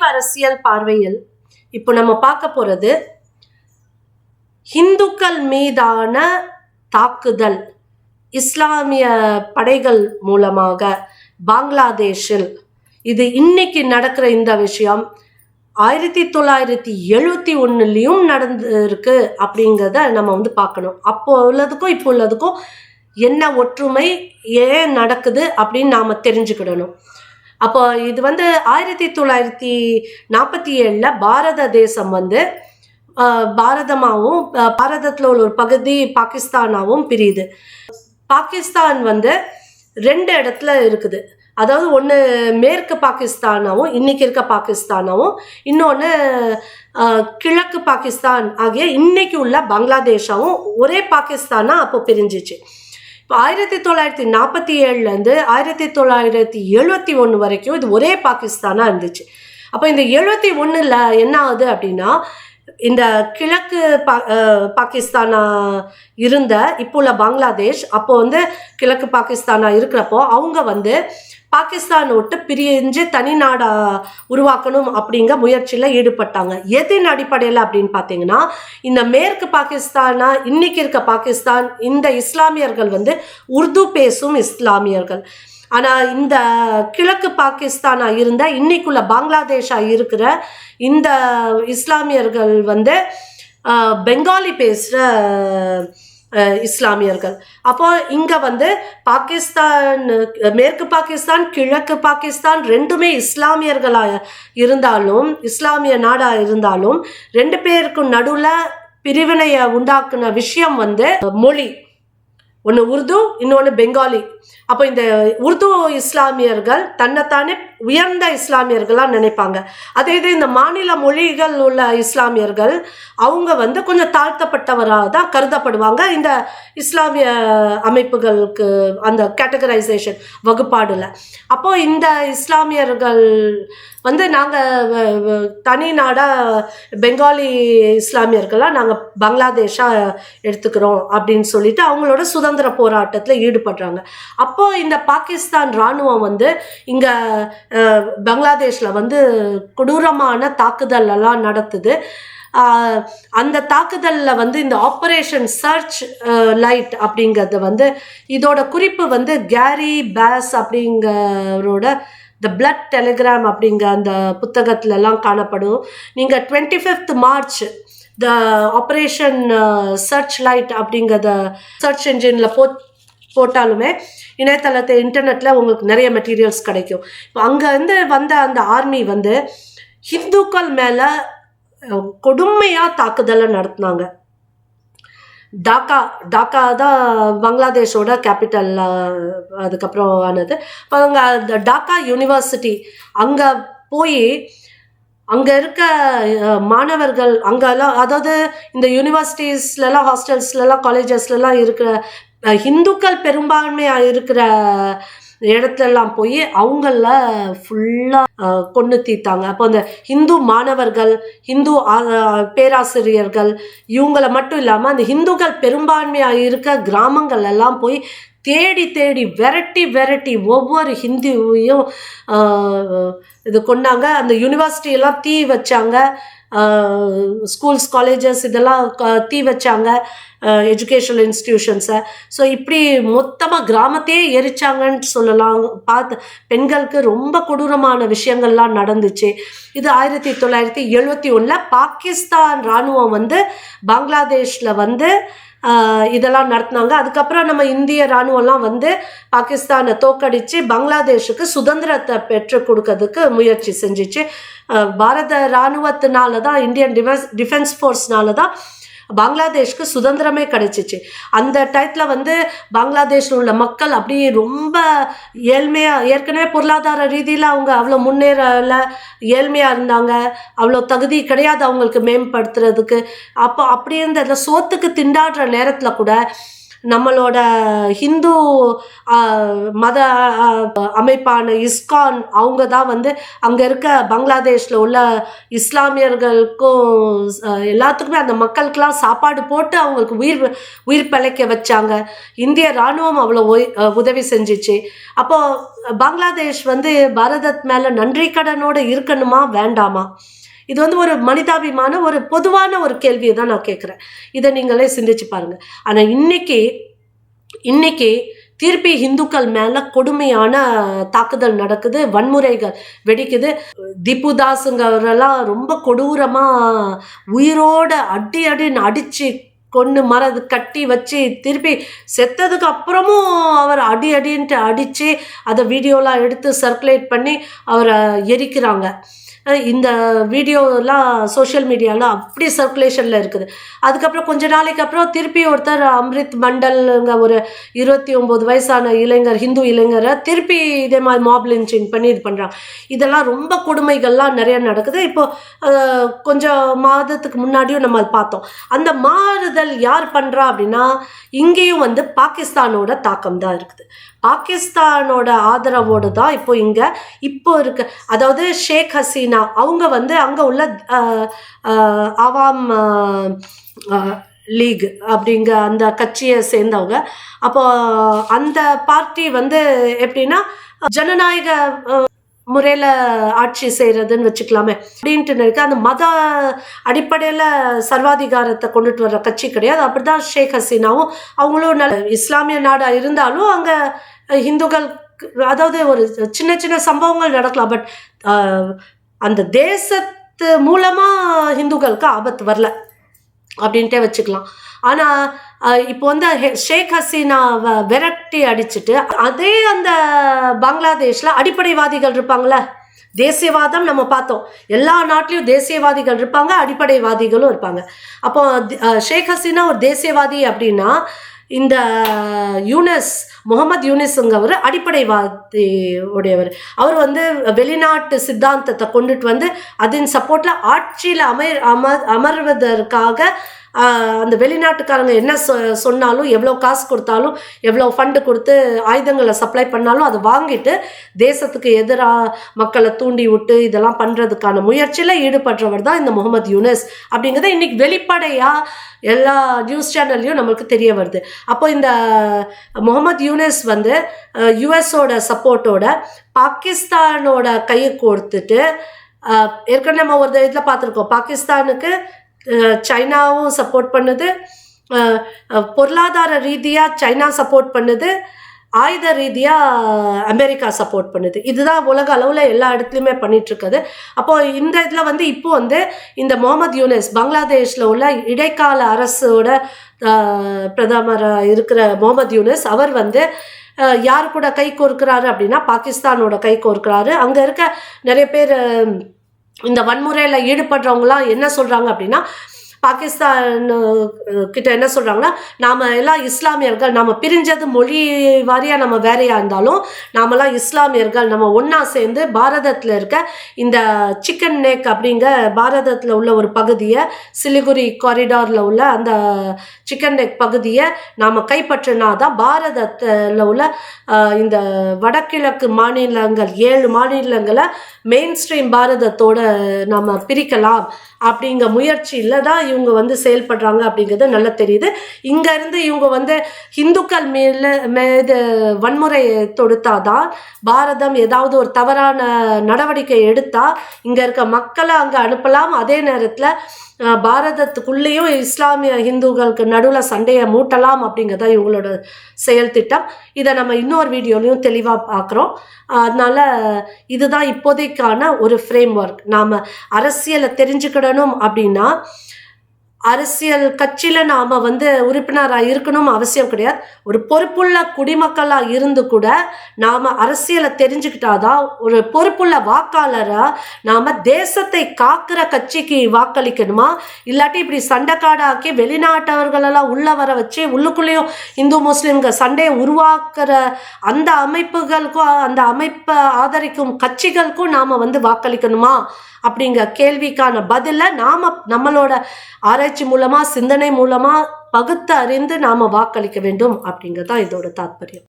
அரசியல் பார்வையில் இப்போ நம்ம பார்க்க போறது இந்துக்கள் மீதான தாக்குதல் இஸ்லாமிய படைகள் மூலமாக பங்களாதேஷில். இது இன்னைக்கு நடக்கிற இந்த விஷயம் 1971 நடந்திருக்கு அப்படிங்கிறத நம்ம பார்க்கணும். அப்போ உள்ளதுக்கும் இப்போ உள்ளதுக்கும் என்ன ஒற்றுமை, ஏன் நடக்குது அப்படின்னு நாம் தெரிஞ்சுக்கிடணும். அப்போ இது 1947 பாரத தேசம் பாரதமாகவும் பாரதத்தில் உள்ள ஒரு பகுதி பாகிஸ்தானாகவும் பிரியுது. பாகிஸ்தான் 2 இடத்துல இருக்குது. அதாவது ஒன்று மேற்கு பாகிஸ்தானாவும் இன்னைக்கு இருக்க பாகிஸ்தானாவும், இன்னொன்று கிழக்கு பாகிஸ்தான் ஆகிய இன்னைக்கு உள்ள பங்களாதேஷாவும் ஒரே பாகிஸ்தானா அப்போ பிரிஞ்சிச்சு. இப்போ 1947 1971 வரைக்கும் இது ஒரே பாகிஸ்தானா இருந்துச்சு. அப்போ இந்த 71 என்ன ஆகுது அப்படின்னா, இந்த கிழக்கு பாகிஸ்தானா இருந்த இப்போ உள்ள பங்களாதேஷ் அப்போ கிழக்கு பாகிஸ்தானா இருக்கிறப்போ அவங்க பாகிஸ்தான் விட்டு பிரிஞ்சு தனி நாடா உருவாக்கணும் அப்படிங்கிற முயற்சியில் ஈடுபட்டாங்க. எதின் அடிப்படையில் அப்படின்னு பார்த்தீங்கன்னா, இந்த மேற்கு பாகிஸ்தானா இன்னைக்கு இருக்க பாகிஸ்தான், இந்த இஸ்லாமியர்கள் உருது பேசும் இஸ்லாமியர்கள். ஆனால் இந்த கிழக்கு பாகிஸ்தானா இருந்த இன்னைக்குள்ள பங்களாதேஷா இருக்கிற இந்த இஸ்லாமியர்கள் பெங்காலி பேசுகிற இஸ்லாமியர்கள். அப்போ இங்கே பாகிஸ்தான், மேற்கு பாகிஸ்தான் கிழக்கு பாகிஸ்தான் ரெண்டுமே இஸ்லாமியர்களாக இருந்தாலும், இஸ்லாமிய நாடாக இருந்தாலும், 2 பேருக்கும் நடுவில் பிரிவினையை உண்டாக்குன விஷயம் மொழி. ஒன்று உருது, இன்னொன்று பெங்காலி. அப்போ இந்த உருது இஸ்லாமியர்கள் தன்னைத்தானே உயர்ந்த இஸ்லாமியர்களாக நினைப்பாங்க. அதே இது இந்த மாநில மொழிகள் உள்ள இஸ்லாமியர்கள் அவங்க கொஞ்சம் தாழ்த்தப்பட்டவராக தான் கருதப்படுவாங்க இந்த இஸ்லாமிய அமைப்புகளுக்கு, அந்த கேட்டகரைசேஷன் வகுப்பாடில். அப்போது இந்த இஸ்லாமியர்கள் நாங்கள் தனி நாடாக பெங்காலி இஸ்லாமியர்களாக நாங்கள் பங்களாதேஷாக எடுத்துக்கிறோம் அப்படின்னு சொல்லிட்டு அவங்களோட சுதந்திர போராட்டத்தில் ஈடுபடுறாங்க. அப்போது இந்த பாகிஸ்தான் இராணுவம் இங்கே பங்களாதேஷில் கொடூரமான தாக்குதல் எல்லாம் நடத்துது. அந்த தாக்குதலில் இந்த ஆப்ரேஷன் சர்ச் லைட் அப்படிங்கிறது இதோட குறிப்பு கேரி பேஸ் அப்படிங்கிறோட த பிளட் டெலிகிராம் அப்படிங்கிற அந்த புத்தகத்துலலாம் காணப்படும். நீங்கள் 25 March the operation search light அப்படிங்கிறத சர்ச் என்ஜினில் போட்டாலுமே இணையதளத்தை இன்டர்நெட்டில் உங்களுக்கு நிறைய மெட்டீரியல்ஸ் கிடைக்கும். இப்போ அங்கேருந்து வந்த அந்த ஆர்மி ஹிந்துக்கள் மேலே கொடுமையாக தாக்குதலை நடத்தினாங்க. டாக்கா தான் பங்களாதேஷோட கேபிட்டல் அதுக்கப்புறம் ஆனது. இப்போ அவங்க டாக்கா யூனிவர்சிட்டி அங்கே போய் அங்கே இருக்க மாணவர்கள் அங்கெல்லாம், அதாவது இந்த யூனிவர்சிட்டிஸ்லாம், ஹாஸ்டல்ஸ்லாம், காலேஜஸ்லாம் இருக்கிற இந்துக்கள் பெரும்பான்மையாக இருக்கிற இடத்துலலாம் போய் அவங்கள ஃபுல்லாக கொண்டு தீர்த்தாங்க. அப்போ அந்த ஹிந்து மாணவர்கள், ஹிந்து பேராசிரியர்கள் இவங்கள மட்டும் இல்லாமல் அந்த ஹிந்துக்கள் பெரும்பான்மையாக இருக்க கிராமங்கள் எல்லாம் போய் தேடி விரட்டி ஒவ்வொரு ஹிந்துவையும் இது கொண்டாங்க. அந்த யூனிவர்சிட்டியெல்லாம் தீ வச்சாங்க, ஸ்கூல்ஸ் காலேஜஸ் இதெல்லாம் தீ வச்சாங்க, எஜுகேஷனல் இன்ஸ்டிடியூஷன்ஸை. ஸோ இப்படி மொத்தமாக கிராமத்தையே எரிச்சாங்கன்னு சொல்லலாம். பெண்களுக்கு ரொம்ப கொடூரமான விஷயங்கள்லாம் நடந்துச்சு. இது 1971 பாகிஸ்தான் இராணுவம் பங்களாதேஷில் இதெல்லாம் நடத்தினாங்க. அதுக்கப்புறம் நம்ம இந்திய இராணுவம்லாம் பாகிஸ்தானை தோக்கடித்து பங்களாதேஷுக்கு சுதந்திரத்தை பெற்று கொடுக்கறதுக்கு முயற்சி செஞ்சிச்சு. பாரத இராணுவத்தினால தான், இந்தியன் டிஃபென்ஸ் ஃபோர்ஸ்னால தான் பங்களாதேஷ்க்கு சுதந்திரமே கிடைச்சிச்சு. அந்த டயத்தில் பங்களாதேஷில் உள்ள மக்கள் அப்படி ரொம்ப ஏழ்மையாக, ஏற்கனவே பொருளாதார ரீதியில் அவங்க அவ்வளோ முன்னேறல, ஏழ்மையாக இருந்தாங்க, அவ்வளோ தகுதி கிடையாது அவங்களுக்கு மேம்படுத்துறதுக்கு. அப்போ அப்படி இருந்த சோத்துக்கு திண்டாடுற நேரத்தில் கூட நம்மளோட ஹிந்து மத அமைப்பான இஸ்கான் அவங்க தான் வந்து அங்கே இருக்க பங்களாதேஷில் உள்ள இஸ்லாமியர்களுக்கும் எல்லாத்துக்குமே அந்த மக்களுக்கெல்லாம் சாப்பாடு போட்டு அவங்களுக்கு உயிர் பிழைக்க வச்சாங்க. இந்திய இராணுவம் அவ்வளோ உதவி செஞ்சிச்சு. அப்போது பங்களாதேஷ் வந்து பாரதத் மேலே நன்றி கடனோடு இருக்கணுமா வேண்டாமா? இது வந்து ஒரு மனிதாபிமான ஒரு பொதுவான ஒரு கேள்வியை தான் நான் கேட்குறேன். இதை நீங்களே சிந்திச்சு பாருங்க. ஆனால் இன்னைக்கு திருப்பி இந்துக்கள் மேல கொடுமையான தாக்குதல் நடக்குது, வன்முறைகள் வெடிக்குது. திப்புதாஸுங்கிறவரெல்லாம் ரொம்ப கொடூரமா உயிரோட அடின்னு அடிச்சு கொண்டு கட்டி வச்சு திருப்பி செத்ததுக்கு அப்புறமும் அவர் அடின்ட்டு அடித்து அதை வீடியோலாம் எடுத்து சர்க்குலேட் பண்ணி அவரை எரிக்கிறாங்க. இந்த வீடியோலாம் சோஷியல் மீடியாவில் அப்படி சர்க்குலேஷனில் இருக்குது. அதுக்கப்புறம் கொஞ்ச நாளைக்கு அப்புறம் திருப்பி ஒருத்தர் அம்ரித் மண்டல்ங்க ஒரு 29 வயசான இளைஞர், ஹிந்து இளைஞரை திருப்பி இதே மாதிரி மாப் லிஞ்சிங் பண்ணி இது பண்ணுறாங்க. இதெல்லாம் ரொம்ப கொடுமைகள்லாம் நிறைய நடக்குது. இப்போ கொஞ்சம் மாதத்துக்கு முன்னாடியும் நம்ம பார்த்தோம். அந்த மாறுதல் யார் பண்ணுறா அப்படின்னா இங்கேயும் வந்து பாகிஸ்தானோட தாக்கம் தான் இருக்குது. பாகிஸ்தானோட ஆதரவோடு தான் இப்போ இருக்க, அதாவது ஷேக் ஹசீனா அவங்க வந்து அங்கே உள்ள ஆவாம் லீக் அப்படிங்க அந்த கட்சியை சேர்ந்தவங்க. அப்போ அந்த பார்ட்டி வந்து எப்படின்னா ஜனநாயக முறையில் ஆட்சி செய்கிறதுன்னு வச்சுக்கலாமே அப்படின்ட்டு இருக்கு. அந்த மத அடிப்படையில் சர்வாதிகாரத்தை கொண்டுட்டு வர்ற கட்சி கிடையாது. அப்படி தான் ஷேக் ஹசீனாவும் அவங்களும் நல்ல இஸ்லாமிய நாடாக இருந்தாலும் அங்கே ஹிந்துக்கள், அதாவது ஒரு சின்ன சம்பவங்கள் நடக்கலாம், பட் அந்த தேசத்து மூலமாக ஹிந்துக்களுக்கு ஆபத்து வரல அப்படின்ட்டே வச்சுக்கலாம். ஆனால் இப்போ வந்து ஷேக் ஹசீனாவை விரட்டி அடிச்சுட்டு அதே அந்த பங்களாதேஷில் அடிப்படைவாதிகள் இருப்பாங்களே, தேசியவாதம் நம்ம பார்த்தோம், எல்லா நாட்டிலையும் தேசியவாதிகள் இருப்பாங்க, அடிப்படைவாதிகளும் இருப்பாங்க. அப்போ ஷேக் ஹசீனா ஒரு தேசியவாதி அப்படின்னா இந்த முகமது யூனிஸுங்கவர் அடிப்படைவாதி உடையவர். அவர் வந்து வெளிநாட்டு சித்தாந்தத்தை கொண்டுட்டு வந்து அதன் சப்போர்ட்ல ஆட்சியில் அமர்வதற்காக அந்த வெளிநாட்டுக்காரங்க என்ன சொன்னாலும், எவ்வளோ காசு கொடுத்தாலும், எவ்வளோ ஃபண்டு கொடுத்து ஆயுதங்களை சப்ளை பண்ணாலும் அதை வாங்கிட்டு தேசத்துக்கு எதிராக மக்களை தூண்டி விட்டு இதெல்லாம் பண்ணுறதுக்கான முயற்சியில் ஈடுபடுறவர் தான் இந்த முகமது யூனிஸ் அப்படிங்கிறத இன்னைக்கு வெளிப்படையாக எல்லா நியூஸ் சேனல்லையும் நம்மளுக்கு தெரிய வருது. அப்போ இந்த முகமது யூனிஸ் வந்து யுஎஸோட சப்போர்ட்டோட பாகிஸ்தானோட கையை கொடுத்துட்டு, ஏற்கனவே நம்ம ஒரு இதில் பார்த்துருக்கோம், பாகிஸ்தானுக்கு சைனாவும் சப்போர்ட் பண்ணுது, பொருளாதார ரீதியாக சைனா சப்போர்ட் பண்ணுது, ஆயுத ரீதியாக அமெரிக்கா சப்போர்ட் பண்ணுது. இதுதான் உலக அளவில் எல்லா இடத்துலையுமே பண்ணிகிட்ருக்குது. அப்போது இந்த இதில் வந்து இப்போ வந்து இந்த முகமது யூனிஸ் பங்களாதேஷில் உள்ள இடைக்கால அரசோட பிரதமராக இருக்கிற முகமது யூனிஸ் அவர் வந்து யார் கூட கை கோர்க்கிறாரு அப்படின்னா பாகிஸ்தானோட கை கோர்க்கிறாரு. அங்கே இருக்க நிறைய பேர் இந்த வன்முறையில் ஈடுபடுறவங்களாம் என்ன சொல்கிறாங்க அப்படின்னா, பாகிஸ்தான் கிட்ட என்ன சொல்கிறாங்கன்னா, நாம் எல்லாம் இஸ்லாமியர்கள், நம்ம பிரிஞ்சது மொழி வாரியாக நம்ம வேறையாக இருந்தாலும் நாமெல்லாம் இஸ்லாமியர்கள், நம்ம ஒன்றா சேர்ந்து பாரதத்தில் இருக்க இந்த சிக்கன் நெக் அப்படிங்க பாரதத்தில் உள்ள ஒரு பகுதியை, சிலிகுரி காரிடாரில் உள்ள அந்த சிக்கன் நெக் பகுதியை நாம் கைப்பற்றினா தான் பாரதத்தில் உள்ள இந்த வடகிழக்கு மாநிலங்கள் 7 மாநிலங்களை மெயின் ஸ்ட்ரீம் பாரதத்தோட நம்ம பிரிக்கலாம் அப்படிங்கிற முயற்சியில் தான் இவங்க வந்து செயல்படுறாங்க அப்படிங்கிறது நல்லா தெரியுது. இங்கேருந்து இவங்க வந்து இந்துக்கள் மீது வன்முறையை தொடுத்தாதான், பாரதம் ஏதாவது ஒரு தவறான நடவடிக்கை எடுத்தால் இங்கே இருக்க மக்களை அங்கே அனுப்பலாம், அதே நேரத்தில் பாரதத்துக்குள்ளேயும் இஸ்லாமிய ஹிந்துக்களுக்கு நடுவில் சண்டையை மூட்டலாம் அப்படிங்கிறதா இவங்களோட செயல் திட்டம். இதை நம்ம இன்னொரு வீடியோலையும் தெளிவாக பார்க்குறோம். அதனால் இதுதான் இப்போதைக்கான ஒரு ஃப்ரேம் ஒர்க். நாம் அரசியலை தெரிஞ்சுக்கிடணும் அப்படின்னா அரசியல் கட்சியில் நாம் வந்து உறுப்பினராக இருக்கணும் அவசியம் கிடையாது. ஒரு பொறுப்புள்ள குடிமக்களாக இருந்து கூட நாம் அரசியலை தெரிஞ்சுக்கிட்டாதான் ஒரு பொறுப்புள்ள வாக்காளராக நாம் தேசத்தை காக்கிற கட்சிக்கு வாக்களிக்கணுமா, இல்லாட்டி இப்படி சண்டைக்காடாக்கி வெளிநாட்டவர்களெல்லாம் உள்ள வர வச்சு உள்ளுக்குள்ளேயும் இந்து முஸ்லீம்கள் சண்டையை உருவாக்குற அந்த அமைப்புகளுக்கும் அந்த அமைப்பை ஆதரிக்கும் கட்சிகளுக்கும் நாம் வந்து வாக்களிக்கணுமா அப்படிங்கிற கேள்விக்கான பதிலை நாம் நம்மளோட ஆராய்ச்சி மூலமாக சிந்தனை மூலமாக பகுத்து அறிந்து நாம வாக்களிக்க வேண்டும் அப்படிங்கிறது தான் இதோட தாத்பரியம்.